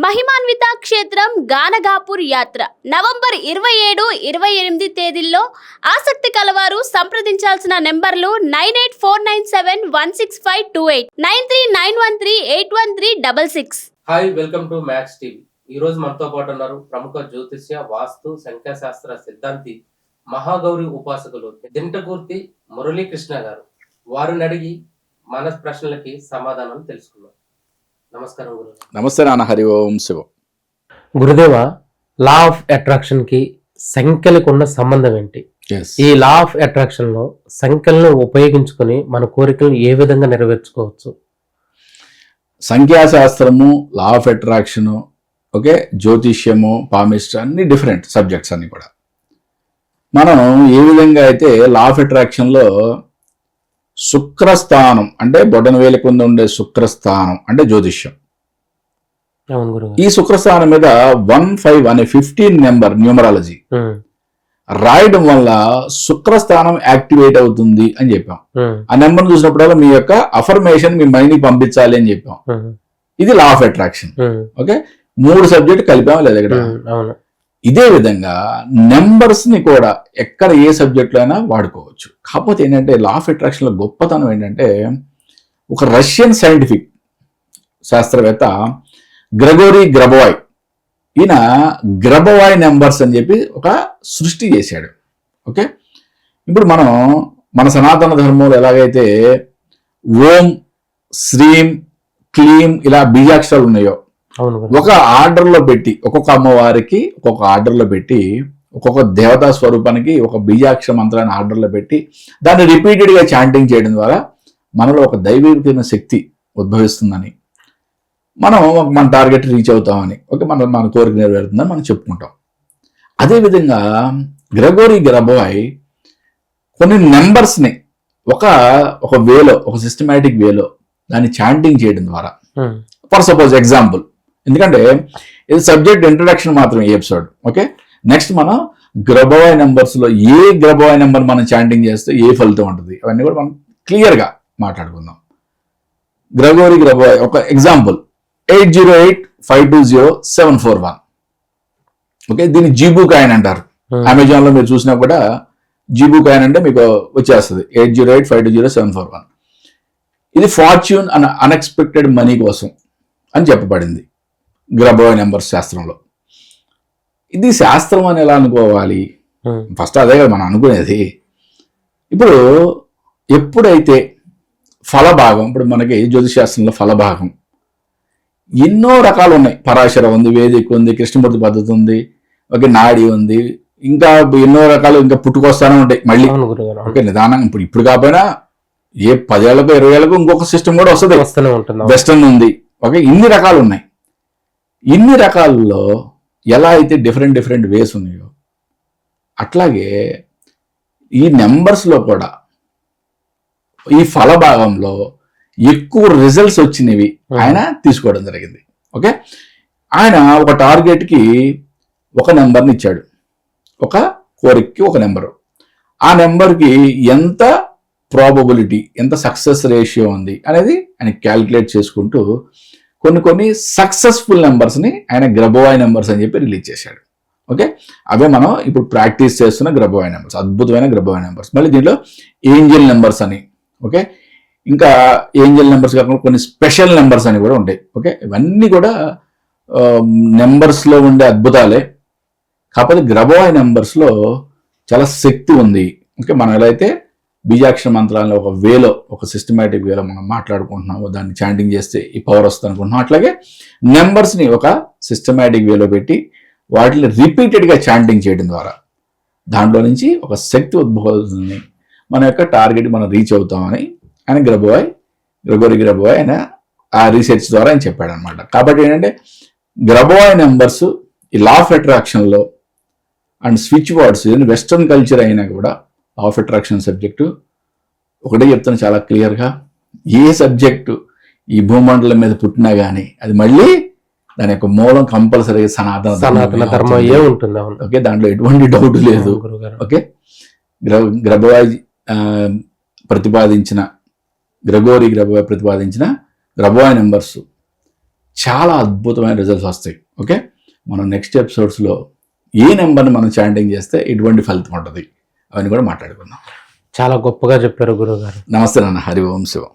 మహిమాన్విత క్షేత్రం గానగాపూర్ యాత్ర నవంబర్ 27-28 తేదీల్లో ఆసక్తి కలవారు సంప్రదించాల్సిన నెంబర్లు 9849716528 9391381366. Hi, welcome to max TV. ఈ రోజు మనతో పాటు ఉన్నారు ప్రముఖ జ్యోతిష్య, వాస్తు, సంఖ్యాశాస్త్ర సిద్ధాంతి, మహాగౌరి ఉపాసకులు దింటకూర్తి మురళీకృష్ణ గారు. వారిని అడిగి మన ప్రశ్నలకి సమాధానం తెలుసుకుందాం. నమస్కారం గురు. నమస్తే నాన్న. హరి ఓం శివం. గురుదేవ, లా ఆఫ్ అట్రాక్షన్ కి సంఖ్యలకు ఉన్న సంబంధం ఏంటి? ఈ లా ఆఫ్ అట్రాక్షన్ లో సంఖ్యలను ఉపయోగించుకొని మన కోరికలను ఏ విధంగా నెరవేర్చుకోవచ్చు? సంఖ్యాశాస్త్రము, లా ఆఫ్ అట్రాక్షన్, ఓకే, జ్యోతిష్యము, పామిస్ట్రీ అన్ని డిఫరెంట్ సబ్జెక్ట్స్ అన్ని కూడా. మనం ఏ విధంగా అయితే లా ఆఫ్ అట్రాక్షన్ లో శుక్రస్థానం అంటే బొటన వేలి కింద ఉండే శుక్రస్థానం అంటే జ్యోతిష్యం. ఈ శుక్రస్థానం మీద 15 అనే 15 నెంబర్ న్యూమరాలజీ రాయడం వల్ల శుక్రస్థానం యాక్టివేట్ అవుతుంది అని చెప్పాం. ఆ నెంబర్ చూసినప్పుడల్లా మీ యొక్క అఫర్మేషన్ మీ మైండ్ కి పంపించాలి అని చెప్పాం. ఇది law of attraction. Okay, 3 subject కలిపాం లేదా ఇక్కడ. ఇదే విధంగా నెంబర్స్ ని కూడా ఎక్కడ ఏ సబ్జెక్ట్ లో అయినా వాడుకోవచ్చు. కాకపోతే ఏంటంటే లా ఆఫ్ అట్రాక్షన్ లో గొప్పతనం ఏంటంటే, ఒక రష్యన్ సైంటిఫిక్ శాస్త్రవేత్త గ్రెగోరీ గ్రబోవాయ్, ఈయన గ్రబోవాయ్ నెంబర్స్ అని చెప్పి ఒక సృష్టి చేశాడు. ఓకే, ఇప్పుడు మనం మన సనాతన ధర్మంలో ఎలాగైతే ఓం, శ్రీం, క్లీం ఇలా బీజాక్షరాలు ఉన్నాయో, ఒక ఆర్డర్ లో పెట్టి ఒక్కొక్క అమ్మవారికి ఒక్కొక్క ఆర్డర్ లో పెట్టి ఒక్కొక్క దేవతా స్వరూపానికి ఒక బీజాక్షర మంత్రాన్ని ఆర్డర్ లో పెట్టి దాన్ని రిపీటెడ్ గా చాంటింగ్ చేయడం ద్వారా మనలో ఒక దైవీకమైన శక్తి ఉద్భవిస్తుందని, మనం మన టార్గెట్ రీచ్ అవుతామని, ఓకే, మన కోరిక నెరవేరుతుందని మనం చెప్పుకుంటాం. అదేవిధంగా గ్రెగోరీ గ్రబోవాయ్ కొన్ని నెంబర్స్ని ఒక వేలో, ఒక సిస్టమేటిక్ వేలో దాన్ని చాంటింగ్ చేయడం ద్వారా, ఫర్ సపోజ్ ఎగ్జాంపుల్, ఎందుకంటే ఇది సబ్జెక్ట్ ఇంట్రడక్షన్ మాత్రం ఈ ఎపిసోడ్. ఓకే, నెక్స్ట్ మనం గ్రబోవాయ్ నెంబర్స్ లో ఏ గ్రబోవాయ్ నెంబర్ మనం చాంటింగ్ చేస్తే ఏ ఫలితం ఉంటుంది అవన్నీ కూడా మనం క్లియర్ గా మాట్లాడుకుందాం. గ్రెగోరీ గ్రబోవాయ్ ఒక ఎగ్జాంపుల్ 8085200741. ఓకే, దీన్ని జీబూ కాయిన్ అంటారు. అమెజాన్ లో మీరు చూసినా కూడా జీబూ కాయిన్ అంటే మీకు వచ్చేస్తుంది 8085200741. ఇది ఫార్చ్యూన్ అండ్ అన్ఎక్స్పెక్టెడ్ మనీ కోసం అని చెప్పబడింది గ్రబోవాయ్ నెంబర్స్ శాస్త్రంలో. ఇది శాస్త్రం అని ఎలా అనుకోవాలి? ఫస్ట్ అదే కదా మనం అనుకునేది. ఇప్పుడు ఎప్పుడైతే ఫలభాగం, ఇప్పుడు మనకి జ్యోతిశాస్త్రంలో ఫలభాగం ఎన్నో రకాలు ఉన్నాయి. పరాశర ఉంది, వేదిక ఉంది, కృష్ణమూర్తి పద్ధతి ఉంది, ఓకే, నాడి ఉంది, ఇంకా ఎన్నో రకాలు ఇంకా పుట్టుకొస్తానే ఉంటాయి మళ్ళీ. ఓకే, నిదానంగా ఇప్పుడు కాకపోయినా ఏ 10 ఏళ్లకు 20 ఏళ్లకు ఇంకొక సిస్టమ్ కూడా వస్తుంది. వెస్టర్న్ ఉంది. ఓకే, ఇన్ని రకాలు ఉన్నాయి. ఇన్ని రకాలలో ఎలా అయితే డిఫరెంట్ వేస్ ఉన్నాయో, అట్లాగే ఈ నెంబర్స్లో కూడా ఈ ఫలభాగంలో ఎక్కువ రిజల్ట్స్ వచ్చినవి ఆయన తీసుకోవడం జరిగింది. ఓకే, ఆయన ఒక టార్గెట్కి ఒక నెంబర్ని ఇచ్చాడు, ఒక కోరికకి ఒక నెంబరు. ఆ నెంబర్కి ఎంత ప్రాబబిలిటీ, ఎంత సక్సెస్ రేషియో ఉంది అనేది ఆయన క్యాలిక్యులేట్ చేసుకుంటూ కొన్ని సక్సెస్ఫుల్ నెంబర్స్ని ఆయన గ్రబోవాయ్ నెంబర్స్ అని చెప్పి రిలీజ్ చేశాడు. ఓకే, అవే మనం ఇప్పుడు ప్రాక్టీస్ చేస్తున్న గ్రబోవాయ్ నెంబర్స్, అద్భుతమైన గ్రబోవాయ్ నెంబర్స్. మళ్ళీ దీంట్లో ఏంజల్ నెంబర్స్ అని, ఓకే, ఇంకా ఏంజల్ నెంబర్స్ కాకుండా కొన్ని స్పెషల్ నెంబర్స్ అని కూడా ఉంటాయి. ఓకే, ఇవన్నీ కూడా నెంబర్స్లో ఉండే అద్భుతాలే. కాకపోతే గ్రబోవాయ్ నెంబర్స్లో చాలా శక్తి ఉంది. ఓకే, మనం ఎలా అయితే బీజాక్షర మంత్రాలను ఒక వేలో, ఒక సిస్టమేటిక్ వేలో మనం మాట్లాడుకుంటున్నాము, దాన్ని చాంటింగ్ చేస్తే ఈ పవర్ వస్తుంది అనుకుంటున్నాం, అట్లాగే నెంబర్స్ని ఒక సిస్టమేటిక్ వేలో పెట్టి వాటిని రిపీటెడ్గా చాంటింగ్ చేయడం ద్వారా దాంట్లో నుంచి ఒక శక్తి ఉద్భవిస్తుంది, మన యొక్క టార్గెట్ మనం రీచ్ అవుతామని ఆయన గ్రెగోరీ గ్రబోవాయ్ ఆయన ఆ రీసెర్చ్ ద్వారా ఆయన చెప్పాడు అనమాట. కాబట్టి ఏంటంటే గ్రబోవాయ్ నెంబర్స్ ఈ లా ఆఫ్ అట్రాక్షన్లో and switch words western culture అయినా కూడా లా ఆఫ్ అట్రాక్షన్ సబ్జెక్టు ఒకటే చెప్తాను చాలా క్లియర్గా, ఏ సబ్జెక్టు ఈ భూమండలం మీద పుట్టినా కానీ అది మళ్ళీ దాని యొక్క మూలం కంపల్సరీగా సనాతన ధర్మమే ఉంటుంది. ఓకే, దాంట్లో ఎటువంటి డౌట్ లేదు. ఓకే, గ్రబోవాయ్ ప్రతిపాదించిన గ్రెగోరీ గ్రబోవాయ్ ప్రతిపాదించిన గ్రబోవాయ్ నెంబర్స్ చాలా అద్భుతమైన రిజల్ట్స్ వస్తాయి. ఓకే, మనం నెక్స్ట్ ఎపిసోడ్స్లో ఏ నెంబర్ని మనం చాంటింగ్ చేస్తే ఎటువంటి ఫలితం ఉంటుంది అవన్నీ కూడా మాట్లాడుకుందాం. చాలా గొప్పగా చెప్పారు గురువు గారు. నమస్తే నాన్న. హరి ఓం శివం.